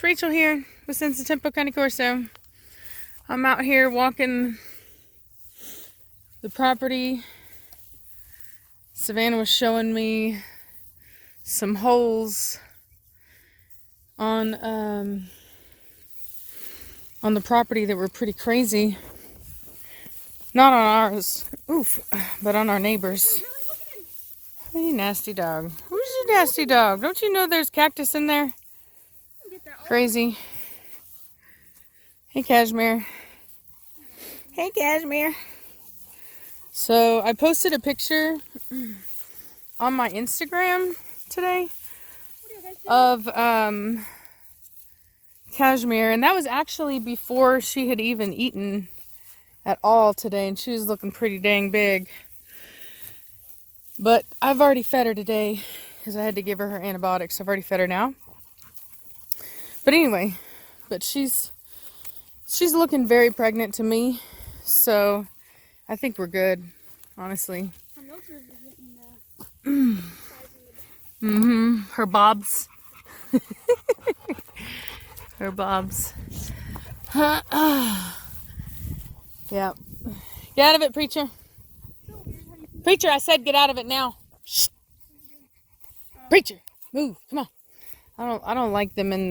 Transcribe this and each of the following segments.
it's Rachel here with Senza Tempo Cane Corso. I'm out here walking the property. Savannah was showing me some holes on the property that were pretty crazy. Not on ours, but on our neighbors. Hey, nasty dog. Who's your nasty dog? Don't you know there's cactus in there? Crazy. Hey, Cashmere. Hey, Cashmere. So I posted a picture on my Instagram today of Cashmere, and that was actually before she had even eaten at all today, and she was looking pretty dang big. But I've already fed her today because I had to give her antibiotics. I've already fed her now. But anyway, she's looking very pregnant to me, so I think we're good, honestly. Her bobs. Her bobs. Yeah. Get out of it, preacher. Preacher, I said get out of it now. Shh. Preacher, move. Come on. I don't like them in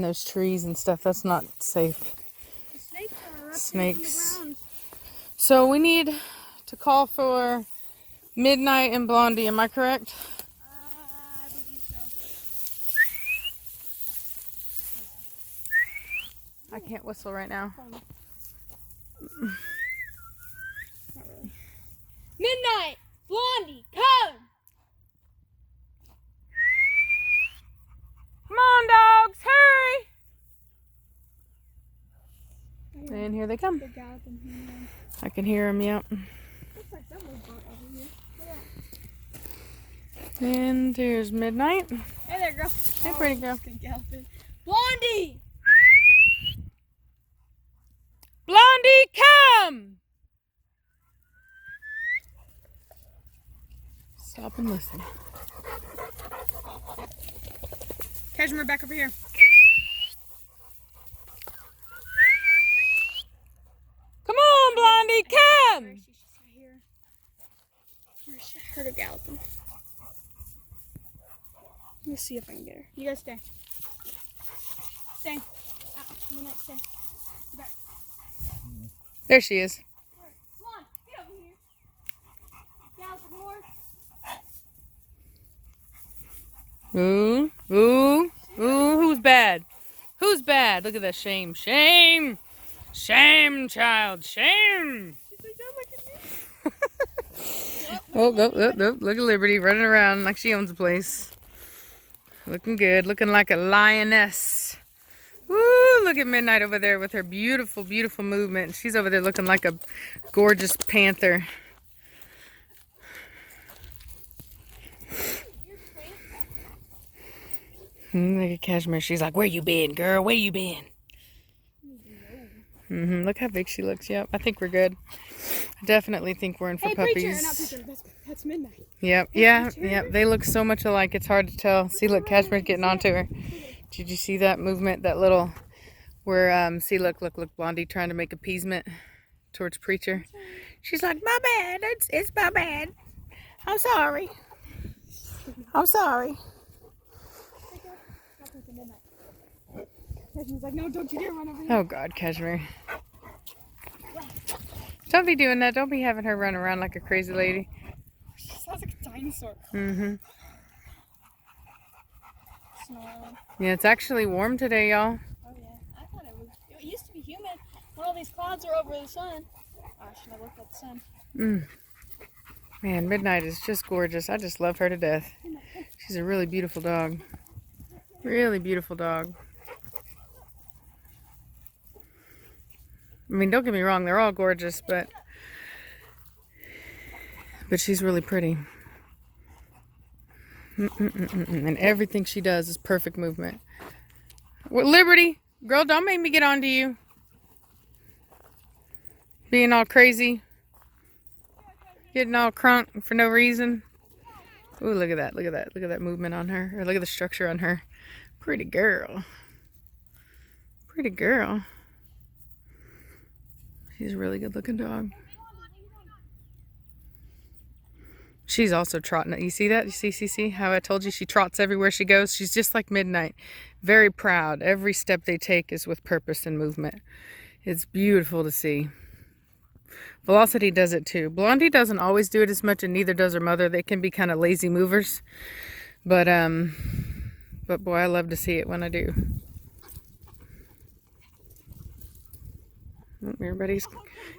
those trees and stuff. That's not safe. Snakes. So we need to call for Midnight and Blondie. Am I correct? I believe so. I can't whistle right now. Not really. Midnight! Blondie, come! Come on, dogs, hurry! And here they come. I can hear them, yep. Looks like someone's brought over here. And there's Midnight. Hey there, girl. Hey, pretty girl. Blondie! Blondie, come! Stop and listen. Cashmere, back over here. Come on, Blondie, come! She's just right here. I heard her galloping. Let me see if I can get her. You guys stay. Stay. Midnight, stay. Get back. There she is. Come on, get over here. Galloping horse. Ooh, ooh, ooh, who's bad? Who's bad? Look at that shame. Shame! Shame, child, shame! Oh, look at Liberty running around like she owns the place. Looking good, looking like a lioness. Woo, look at Midnight over there with her beautiful, beautiful movement. She's over there looking like a gorgeous panther. Look at Cashmere. She's like, where you been, girl? Where you been? Look how big she looks. Yep, I think we're good. I definitely think we're in for puppies. Preacher, not preacher. That's Midnight. Yep, yeah. They look so much alike. It's hard to tell. See, look, Cashmere's getting onto her. Did you see that movement? That little, where, see, look, Blondie trying to make appeasement towards Preacher. She's like, my bad. It's my bad. I'm sorry. I'm sorry. Cashmere's like, no, don't you dare run over here. Oh, God, Cashmere. Don't be doing that. Don't be having her run around like a crazy lady. She sounds like a dinosaur. Snowing. Snowing. Yeah, it's actually warm today, y'all. Oh, yeah. I thought it used to be humid when all these clouds are over the sun. Oh, I should have looked at the sun. Man, Midnight is just gorgeous. I just love her to death. She's a really beautiful dog. Really beautiful dog. I mean, don't get me wrong, they're all gorgeous, but she's really pretty. And everything she does is perfect movement. Well, Liberty, girl, don't make me get onto you. Being all crazy. Getting all crunk for no reason. Ooh, look at that. Look at that. Look at that movement on her. Or look at the structure on her. Pretty girl. Pretty girl. She's a really good looking dog. She's also trotting. You see that? You see how I told you she trots everywhere she goes? She's just like Midnight. Very proud. Every step they take is with purpose and movement. It's beautiful to see. Velocity does it too. Blondie doesn't always do it as much, and neither does her mother. They can be kind of lazy movers. But boy, I love to see it when I do.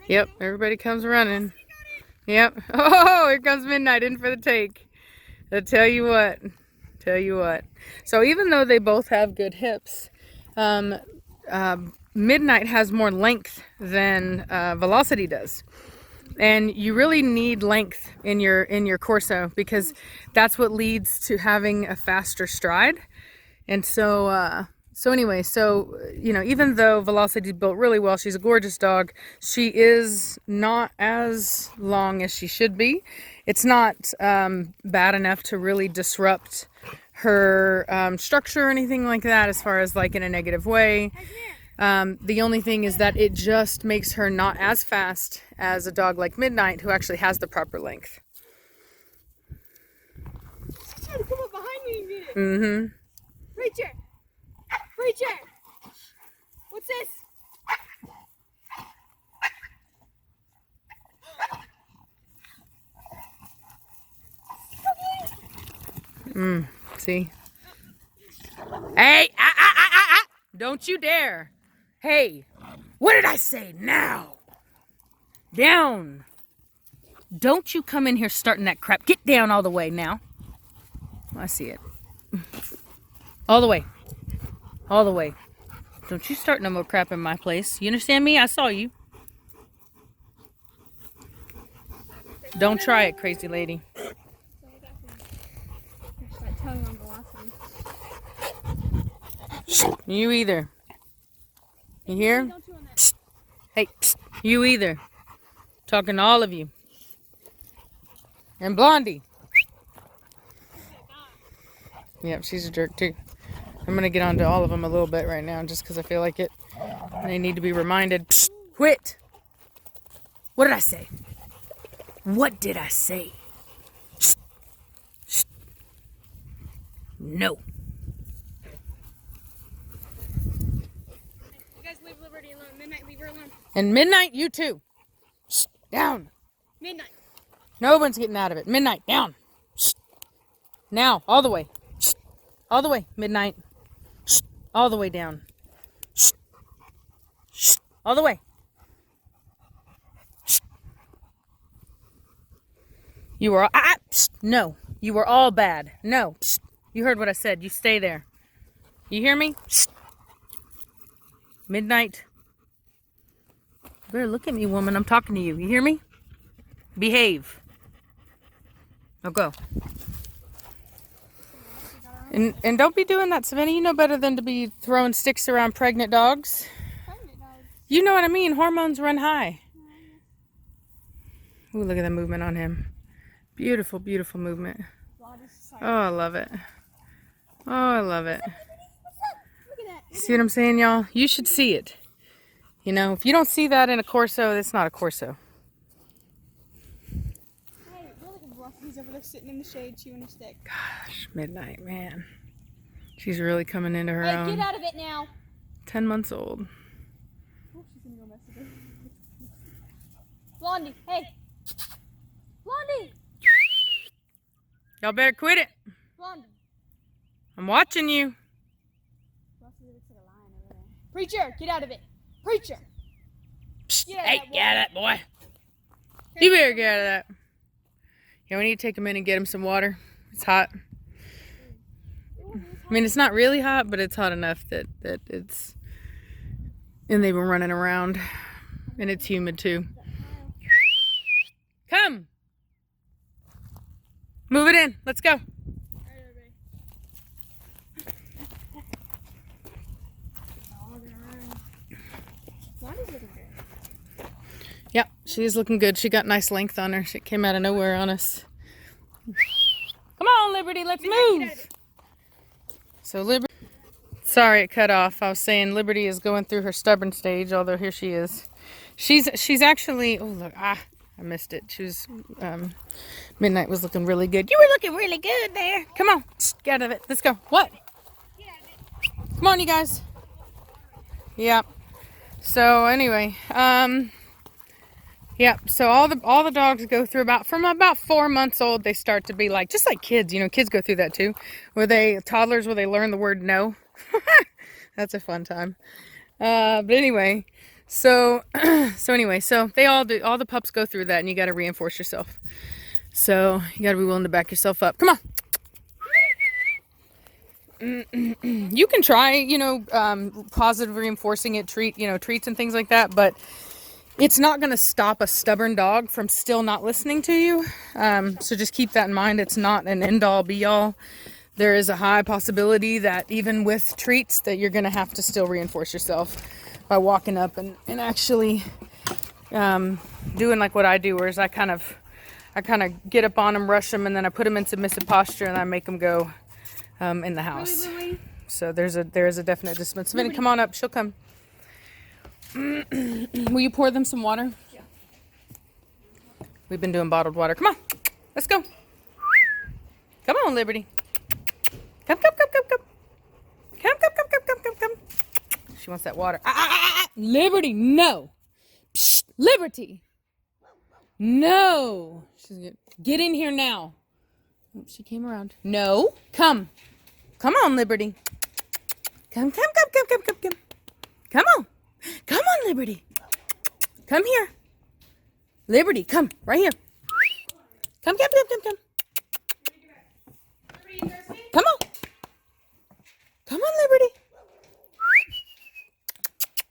Yep, everybody comes running. Yep. Oh, here comes Midnight in for the take. I'll tell you what. So even though they both have good hips, Midnight has more length than Velocity does. And you really need length in your Corso, because that's what leads to having a faster stride. And so anyway, you know, even though Velocity's built really well, she's a gorgeous dog, she is not as long as she should be. It's not bad enough to really disrupt her structure or anything like that, as far as like in a negative way. The only thing is that it just makes her not as fast as a dog like Midnight, who actually has the proper length. Come up behind me and get it. Mm-hmm. Preacher! What's this? See? Hey! Don't you dare! Hey! What did I say? Now! Down! Don't you come in here starting that crap. Get down all the way now. I see it. All the way. All the way. Don't you start no more crap in my place. You understand me? I saw you. Don't try it, crazy lady. You either. You hear? Psst. Hey, psst. You either. Talking to all of you. And Blondie. Yep, she's a jerk too. I'm going to get on to all of them a little bit right now, just because I feel like it. They need to be reminded. Psst, quit. What did I say? What did I say? Shh. Shh. No. You guys leave Liberty alone. Midnight, leave her alone. And Midnight, you too. Shh. Down. Midnight. No one's getting out of it. Midnight, down. Shh. Now, all the way. Shh. All the way. Midnight. Shh. All the way down. Shh. Shh. All the way. Shh. You are no. You were all bad. No. Shh. You heard what I said. You stay there. You hear me? Shh. Midnight. You better look at me, woman. I'm talking to you. You hear me? Behave. Now go. And don't be doing that, Savannah. You know better than to be throwing sticks around pregnant dogs. Pregnant dogs. You know what I mean. Hormones run high. Ooh, look at the movement on him. Beautiful, beautiful movement. Oh, I love it. Oh, I love it. Look at that. See what I'm saying, y'all? You should see it. You know, if you don't see that in a Corso, it's not a Corso. Hey, we're looking rough. He's over there sitting in the shade chewing a stick. Gosh, Midnight, man. She's really coming into her Hey, own. get out of it now. 10 months old. Oh, she's gonna go mess with her. Blondie, hey. Blondie. Y'all better quit it. Blondie. I'm watching you. Preacher, get out of it. Preacher. Psst, Get out of hey, that boy. get out of that, boy. You better get out of that. Yeah, we need to take him in and get him some water. It's hot. I mean, it's not really hot, but it's hot enough that it's... And they've been running around. And it's humid, too. Come! Move it in. Let's go. Yep, she's looking good. She got nice length on her. She came out of nowhere on us. Come on, Liberty, let's move. So Liberty, Sorry, it cut off. I was saying Liberty is going through her stubborn stage, although here she is. She's actually, oh look, I missed it. She was, Midnight was looking really good. You were looking really good there. Come on, get out of it. Let's go. What? Come on, you guys. Yep. So anyway, yep. So all the dogs go through from about 4 months old, they start to be like, just like kids, you know, kids go through that too, toddlers where they learn the word no. That's a fun time. But anyway, so they all do, all the pups go through that, and you got to reinforce yourself. So you got to be willing to back yourself up. Come on. You can try, you know, positive reinforcing it, treats and things like that, but it's not going to stop a stubborn dog from still not listening to you. So just keep that in mind. It's not an end-all be-all. There is a high possibility that even with treats that you're going to have to still reinforce yourself by walking up and actually doing like what I do, whereas I kind of get up on them, rush them, and then I put them in submissive posture and I make them go in the house. So there is a definite discipline. Savannah, come on up. She'll come. Will you pour them some water? Yeah. We've been doing bottled water. Come on. Let's go. Come on, Liberty. Come. Come. She wants that water. Liberty, no. Psst, Liberty. No. Get in here now. Oh, she came around. No. Come. Come on, Liberty. Come. Come on. Come on, Liberty. Come here. Liberty, come. Right here. Come. Come on. Come on, Liberty.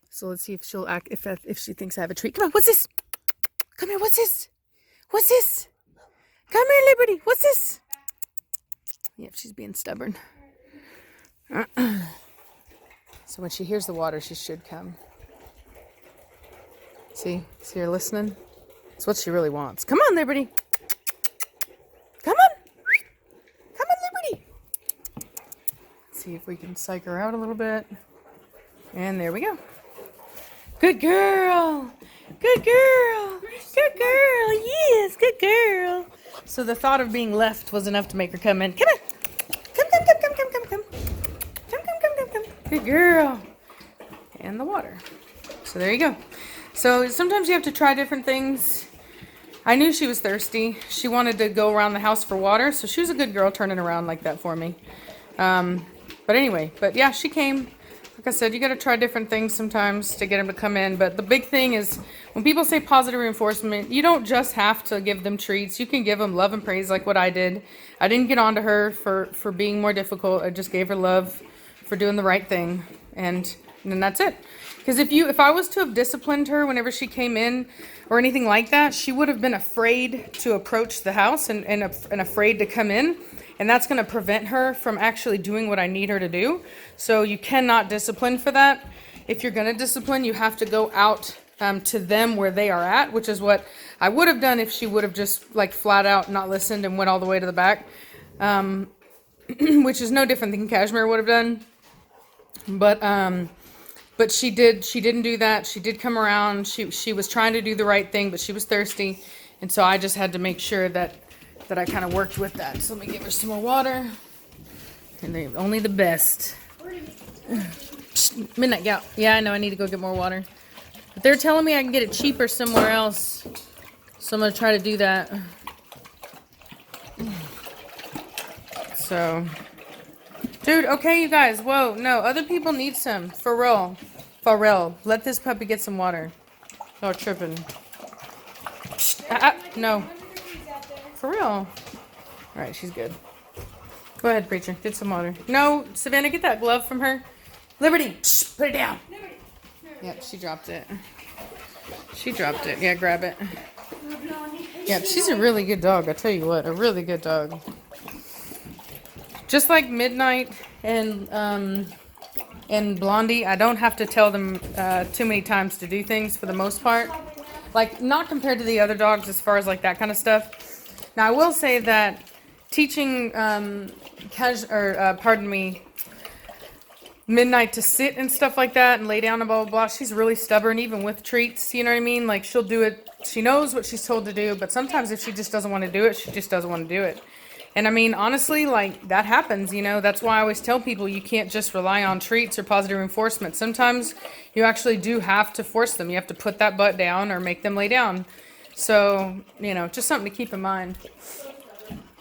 So let's see if she'll act, if she thinks I have a treat. Come on, what's this? Come here, what's this? What's this? Come here, Liberty. What's this? Yep, she's being stubborn. So when she hears the water, she should come. See her listening? That's what she really wants. Come on, Liberty. Come on. Come on, Liberty. Let's see if we can psych her out a little bit. And there we go. Good girl. Good girl. Good girl. Yes, good girl. So the thought of being left was enough to make her come in. Come on. Come. Good girl. And the water. So there you go. So sometimes you have to try different things. I knew she was thirsty. She wanted to go around the house for water, so she was a good girl turning around like that for me. But anyway, yeah, she came. Like I said, you got to try different things sometimes to get them to come in. But the big thing is when people say positive reinforcement, you don't just have to give them treats. You can give them love and praise like what I did. I didn't get on to her for being more difficult. I just gave her love for doing the right thing. And then that's it. Because if I was to have disciplined her whenever she came in or anything like that, she would have been afraid to approach the house and afraid to come in. And that's going to prevent her from actually doing what I need her to do. So you cannot discipline for that. If you're going to discipline, you have to go out to them where they are at, which is what I would have done if she would have just like flat out not listened and went all the way to the back, which is no different than Cashmere would have done. But she didn't do that. She did come around. She was trying to do the right thing, but she was thirsty. And so I just had to make sure that I kind of worked with that. So let me give her some more water. And they only the best. Midnight gal. Yeah, I know I need to go get more water. But they're telling me I can get it cheaper somewhere else. So I'm going to try to do that. So, dude, okay, you guys. Whoa, no, other people need some. For real. Let this puppy get some water. Oh, tripping. No. For real. All right, she's good. Go ahead, Preacher. Get some water. No, Savannah, get that glove from her. Liberty, put it down. Yep, she dropped it. Yeah, grab it. Yep, she's a really good dog. I tell you what, a really good dog. Just like Midnight and Blondie, I don't have to tell them too many times to do things for the most part. Like, not compared to the other dogs as far as like that kind of stuff. Now, I will say that teaching, midnight to sit and stuff like that and lay down and blah, blah, blah. She's really stubborn, even with treats, you know what I mean? Like, she'll do it. She knows what she's told to do, but sometimes if she just doesn't want to do it, she just doesn't want to do it. And I mean, honestly, like, that happens, you know? That's why I always tell people you can't just rely on treats or positive reinforcement. Sometimes you actually do have to force them. You have to put that butt down or make them lay down. So, you know, just something to keep in mind.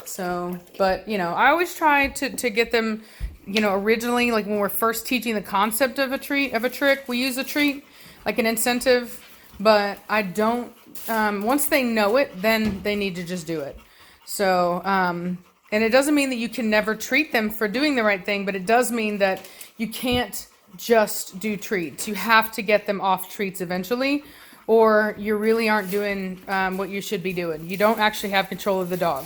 So, but, you know, I always try to get them, you know, originally, like when we're first teaching the concept of a treat, of a trick, we use a treat, like an incentive, but I don't, once they know it, then they need to just do it. So, and it doesn't mean that you can never treat them for doing the right thing, but it does mean that you can't just do treats. You have to get them off treats eventually, or you really aren't doing what you should be doing. You don't actually have control of the dog.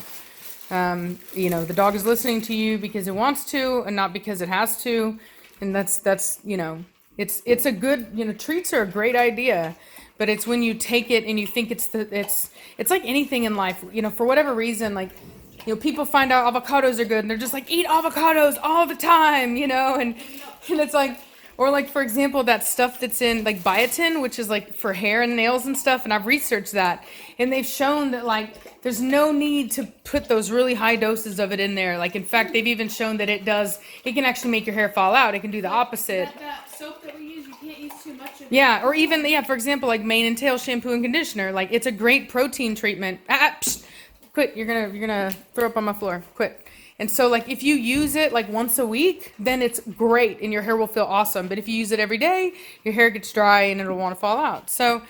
You know, the dog is listening to you because it wants to and not because it has to. And that's, you know, it's a good, you know, treats are a great idea, but it's when you take it and you think it's like anything in life, you know, for whatever reason, like, you know, people find out avocados are good and they're just like, eat avocados all the time, you know, and it's like, or like, for example, that stuff that's in like biotin, which is like for hair and nails and stuff. And I've researched that and they've shown that like, there's no need to put those really high doses of it in there. Like, in fact, they've even shown that it can actually make your hair fall out. It can do the opposite. That soap that we use, you can't use too much of it. Yeah, or even, yeah, for example, like mane and tail shampoo and conditioner. Like, it's a great protein treatment. Quit, you're gonna throw up on my floor. Quit. And so, like, if you use it like once a week, then it's great and your hair will feel awesome. But if you use it every day, your hair gets dry and it'll want to fall out. So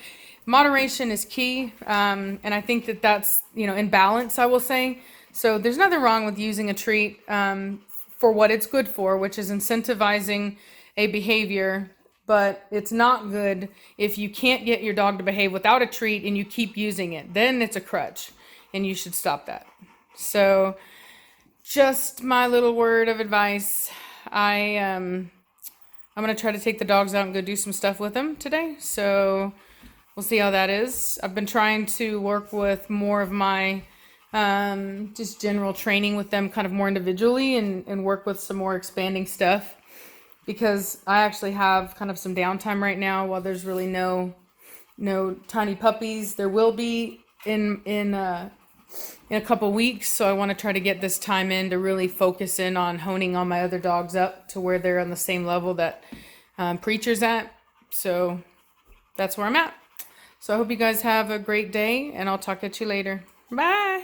moderation is key. And I think that that's, you know, in balance, I will say. So there's nothing wrong with using a treat for what it's good for, which is incentivizing a behavior. But it's not good if you can't get your dog to behave without a treat and you keep using it. Then it's a crutch and you should stop that. So just my little word of advice. I'm gonna try to take the dogs out and go do some stuff with them today. So we'll see how that is. I've been trying to work with more of my just general training with them kind of more individually and work with some more expanding stuff because I actually have kind of some downtime right now while there's really no tiny puppies. There will be in a couple weeks, so I want to try to get this time in to really focus in on honing all my other dogs up to where they're on the same level that Preacher's at. So that's where I'm at. So I hope you guys have a great day, and I'll talk to you later. Bye.